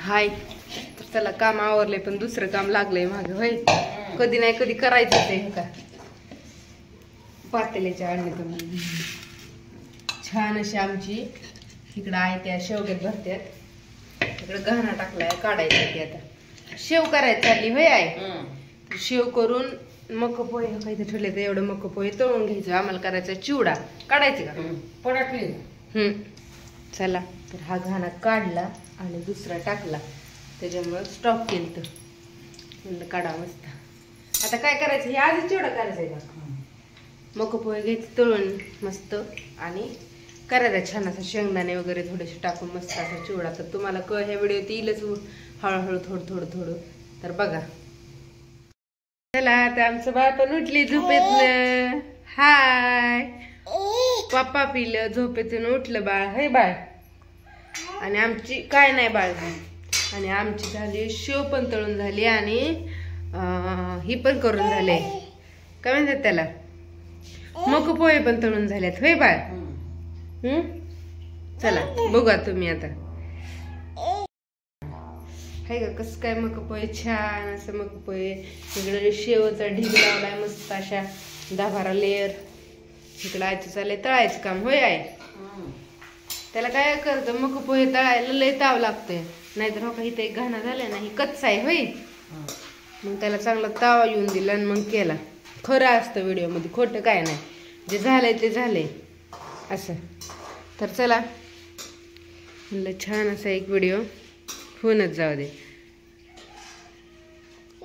हाय तर चला काम आवरले पण दुसरं काम लागलंय मागे होय कधी नाही कधी करायचं ते का पातेल्याच्या आणण्यातून छान अशी आमची इकडं आहे त्या शेवग्यात भरत्यात इकडं गहना टाकलाय काढायचा ते आता शेव करायची चालली होय आहे शेव करून मक पोहे काही ठेवले तर एवढं मक पोहे तळून घ्यायचं आम्हाला करायचा चिवडा काढायचे का पडाटले चला तर हा घाणा काढला आणि दुसरा टाकला त्याच्यामुळे स्टॉप केलं तर म्हणलं काढा मस्त आता काय करायचं हे आधीच चिवडा करायचा आहे का मक पोहे घ्यायचं तळून मस्त आणि करायचा छान असा शेंगदाणे वगैरे थोडेसे टाकून मस्त असा चिवडा तर तुम्हाला ह्या व्हिडिओत येईलच हळूहळू थोडं थोडं थोडं तर बघा चला आता आमचं बाळ पण उठली झोपेतनं हाय पप्पा पिलं झोपेतून उठलं बाळ हे बाळ आणि आमची काय नाही बाळ आणि आमची झाली शेव पण तळून झाली आणि ही पण करून झाले काय म्हणतात त्याला मक पोहे पण तळून झाल्यात होय बाळ चला बघा तुम्ही आता हाय का कसं काय मक पोहे छान असं मक पोहे इकडे शेवचा ढीग लावलाय मस्त अशा 10-12 लेअर इकडं आयचं चाललंय तळायचं काम होय आहे त्याला काय करतं मक पोहे तळायला लय ताव लागतोय नाहीतर हो का इथे एक घाणा झाला ना ही कच्चा आहे होय मग त्याला चांगला तावा येऊन दिला आणि मग केला खरं असतं व्हिडिओमध्ये खोटं काय नाही जे झालंय ते झालंय असं तर चला म्हणलं छान असा एक व्हिडिओ होऊनच जाऊ दे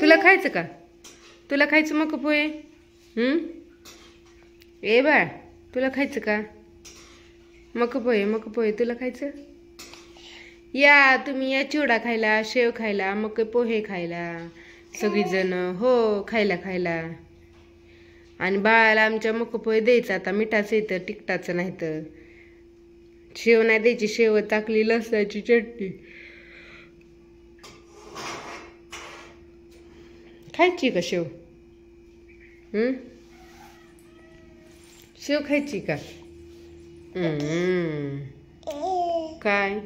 तुला खायचं का तुला खायचं मक पोहे ए बाळ तुला खायचं का मक पोहे तुला खायचं या तुम्ही या चिवडा खायला शेव खायला मक पोहे खायला सगळीजण हो खायला आणि बाळाला आमच्या मक पोहे द्यायचं आता मिठाचं येतं तिखटाचं नाही तर शेव नाही द्यायची शेव टाकली लसणाची चटणी खायची का शेव शेव खायची का काय